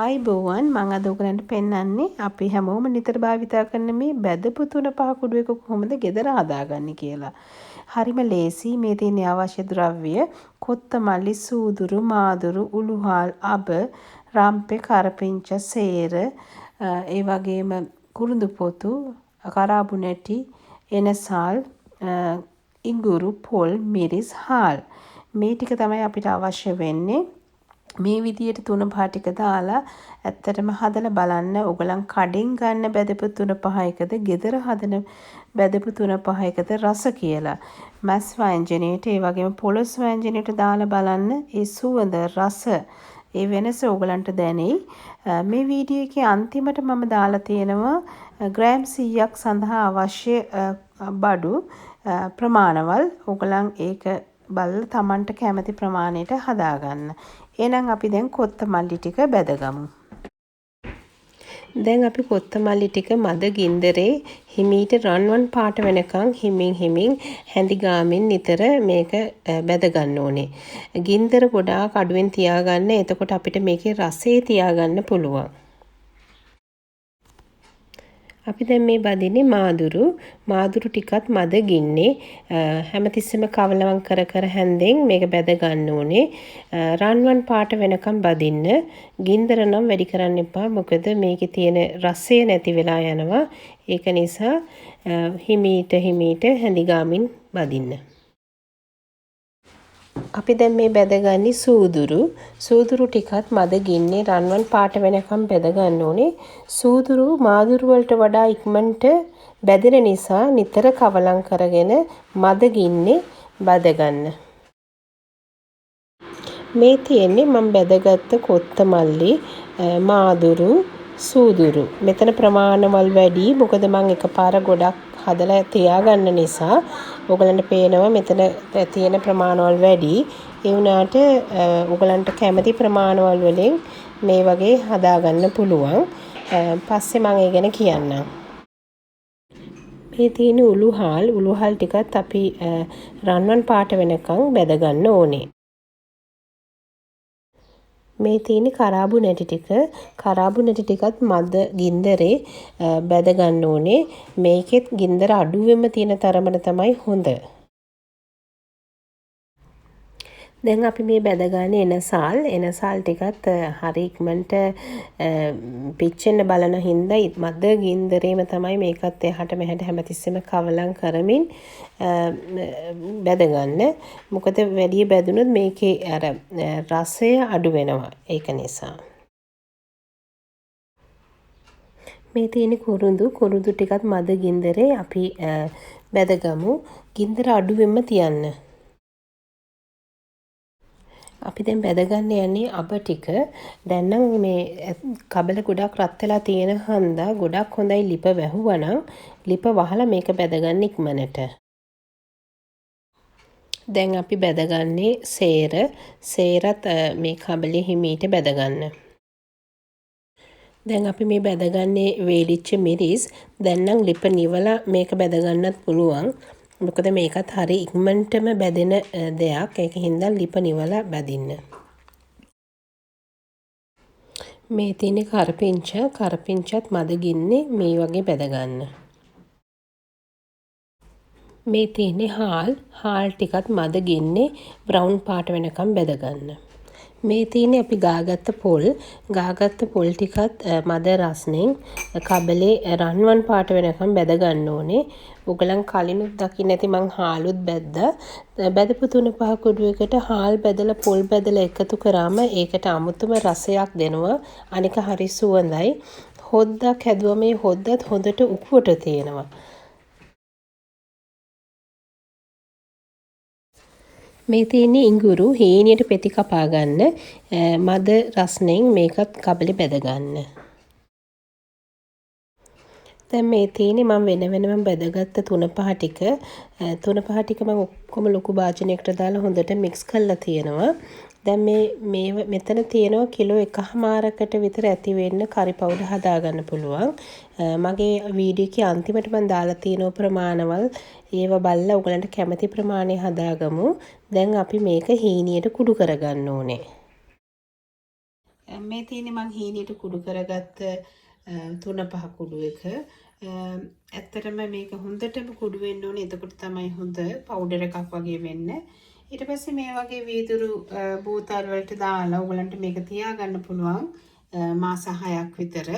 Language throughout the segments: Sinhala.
ආයිබෝවන් මම අද ඔයගලන්ට පෙන්වන්නේ අපි හැමෝම නිතර භාවිතා කරන මේ බැදපු 3-5 කුඩු එක කොහොමද ගෙදර හදාගන්නේ කියලා. හරිම ලේසි. මේ තියෙන අවශ්‍ය ද්‍රව්‍ය කොත්තමල්ලි, සූදුරු, මාදුරු, උළුහාල්, අබ, රම්පේ, කරපිංච, සේර, ඒ වගේම කුරුඳු පොතු, කරාබු නැටි, එනසාල්, ඉඟුරු, පොල්, මිරිස්, හාල්. මේ ටික තමයි අපිට අවශ්‍ය වෙන්නේ. මේ විදියට 3-5 ටික දාලා ඇත්තටම හදලා බලන්න. ඔයගලන් කඩෙන් ගන්න බැදපු 3-5 එකද ගෙදර හදන බැදපු 3-5 එකද රස කියලා. මස් ව්‍යංජනයේට ඒ වගේම පොළොස් ව්‍යංජනයේට දාලා බලන්න. ඒ සුවඳ රස ඒ වෙනස ඔයගලන්ට දැනෙයි. මේ වීඩියෝ එකේ අන්තිමට මම දාලා තියෙනවා ග්‍රෑම් 100ක් සඳහා අවශ්‍ය බඩු ප්‍රමාණවල්. ඔයගලන් ඒක බලලා Tamanට කැමති ප්‍රමාණයට හදාගන්න. එහෙනම් අපි දැන් කොත්තමල්ලි ටික බැදගමු. දැන් අපි කොත්තමල්ලි ටික මද ගින්දරේ හිමීට රන්වන් පාට වෙනකන් හිමින් හැඳි ගාමින් නිතර මේක බැද ගන්න ඕනේ. ගින්දර ගොඩාක් අඩුවෙන් තියාගන්න. එතකොට අපිට මේකේ රසය තියාගන්න පුළුවන්. අපි දැන් මේ බදින්නේ මාදුරු ටිකත් මද ගින්නේ හැමතිස්සෙම කවලම් කර හැන්දෙන් මේක බැද ගන්න ඕනේ. රන්වන් පාට වෙනකම් බදින්න. ගින්දර නම් වැඩි කරන්න එපා. මොකද මේකේ තියෙන රසය නැති වෙලා යනවා. ඒක නිසා හිමීට හැඳි ගාමින් බදින්න. අපි දැන් මේ බැදගන්නේ සූදුරු ටිකත් මද ගින්නේ රන්වන් පාට වෙනකම් බැද ගන්න ඕනේ. සූදුරු මාදුරු වලට වඩා ඉක්මනට බැදෙන නිසා නිතර කවලම් කරගෙන මද ගින්නේ බැද ගන්න. මේ තියෙන්නේ මම බැදගත්ත කොත්තමල්ලි, මාදුරු, සූදුරු. මෙතන ප්‍රමාණවල් වැඩි. මොකද මම එකපාර ගොඩක් හදලා තියාගන්න නිසා ඔයගලන්ට පේනවා මෙතන තියෙන ප්‍රමාණවල් වැඩි. ඒ වුණාට ඔයගලන්ට කැමති ප්‍රමාණවල් වලින් මේ වගේ හදාගන්න පුළුවන්. පස්සේ මම ඒ ගැන කියන්නම්. මේ තියෙන උළුහාල් ටිකත් අපි රන්වන් පාට වෙනකන් බැද ගන්න ඕනේ. මේ තියෙන කරාබු නැටි ටිකත් මද ගින්දරේ බැද ගන්න ඕනේ. මේකෙත් ගින්දර අඩුවෙම තියෙන තරමට තමයි හොඳ. දැන් අපි මේ බැදගන්නේ එනසාල් ටිකත් හරි ඉක්මනට පිච්චෙන්න බලන හින්දා මද ගින්දරේම තමයි මේකත් එහාට මෙහාට හැමතිස්සෙම කවලම් කරමින් බැදගන්න. මොකද වැඩි බැදුනොත් මේකේ අර රසය අඩු වෙනවා. ඒක නිසා. මේ තියෙන කුරුඳු ටිකත් මද ගින්දරේ අපි බැදගමු. ගින්දර අඩුවෙන්ම තියන්න. අපි දැන් බැදගන්න යන්නේ අබ ටික. දැන් නම් මේ කබල ගොඩක් රත් වෙලා තියෙන හන්දා ගොඩක් හොඳයි ලිප වැහුවනම් ලිප වහලා මේක බැදගන්න ඉක්මනට. දැන් අපි බැදගන්නේ සේරත් මේ කබලේ හිමීට බැදගන්න. දැන් අපි මේ බැදගන්නේ වේලිච්ච මිරිස්. දැන් නම් ලිප නිවලා මේක බැදගන්නත් පුළුවන්. මොකද මේකත් හරි ඉක්මනටම බැදෙන දෙයක්. ඒක හින්දා ලිප නිවලා බැදින්න. මේ තියෙන කරපිංචත් මද ගින්නේ මේ වගේ බැදගන්න. මේ තියෙන්නේ හාල් ටිකත් මද ගින්නේ බ්‍රවුන් පාට වෙනකම් බැදගන්න. මේ තියෙන්නේ අපි ගාගත්ත පොල් ටිකත් මද රස්නෙන් කබලේ රන්වන් පාට වෙනකම් බැද ගන්න ඕනේ. ඔයගලන් කලිනුත් දකින්න ඇති මං හාලුත් බැද්දා. බැදපු 3-5 කුඩු එකට හාල් බැදලා පොල් බැදලා එකතු කරාම ඒකට අමුතුම රසයක් දෙනවා. අනික හරි සුවඳයි. හොද්දක් හැදුවා මේ හොද්දත් හොඳට උකුවට තියෙනවා. මේ තියෙන්නේ ඉඟුරු හීනියට පෙති කපා ගන්න. මද රස්නෙන් මේකත් කබලේ බැද ගන්න. දැන් මේ තියෙන්නේ මම වෙනම බැදගත්ත 3-5 ටික. 3-5 ටික මම ඔක්කොම ලොකු භාජනයකට දාලා හොඳට මික්ස් කරලා තියෙනවා. දැන් මේ මෙතන තියෙනවා කිලෝ 1.5කට විතර ඇති වෙන්න කරි පවුඩර් හදාගන්න පුළුවන්. මගේ වීඩියෝ එකේ අන්තිමට මම දාලා තියෙන ප්‍රමාණවල් ඒව බලලා ඔයගලන්ට කැමති ප්‍රමාණය හදාගමු. දැන් අපි මේක හීනියට කුඩු කරගන්න ඕනේ. මේ තියෙන්නේ මං හීනයට කුඩු කරගත්ත 3-5 කුඩු එක. ඇත්තටම මේක හොඳටම කුඩු වෙන්න ඕනේ. එතකොට තමයි හොඳ පවුඩර් එකක් වගේ වෙන්නේ. ඊට පස්සේ මේ වගේ වීදුරු බෝතල් වලට දාලා ඔයගලන්ට මේක තියාගන්න පුළුවන් මාස 6ක් විතර.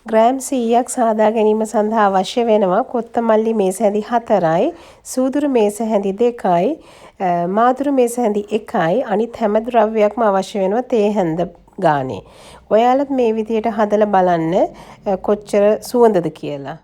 ග්‍රෑම් 100ක් සාදා ගැනීම සඳහා අවශ්‍ය වෙනවා කොත්තමල්ලි මේස හැඳි 4යි, සූදුරු මේස හැඳි 2යි, මාදුරු මේස හැඳි 1යි, අනිත් හැම ද්‍රව්‍යයක්ම අවශ්‍ය වෙනවා තේ හැඳ ගානේ. ඔයාලත් මේ විදියට හදලා බලන්න කොච්චර සුවඳද කියලා.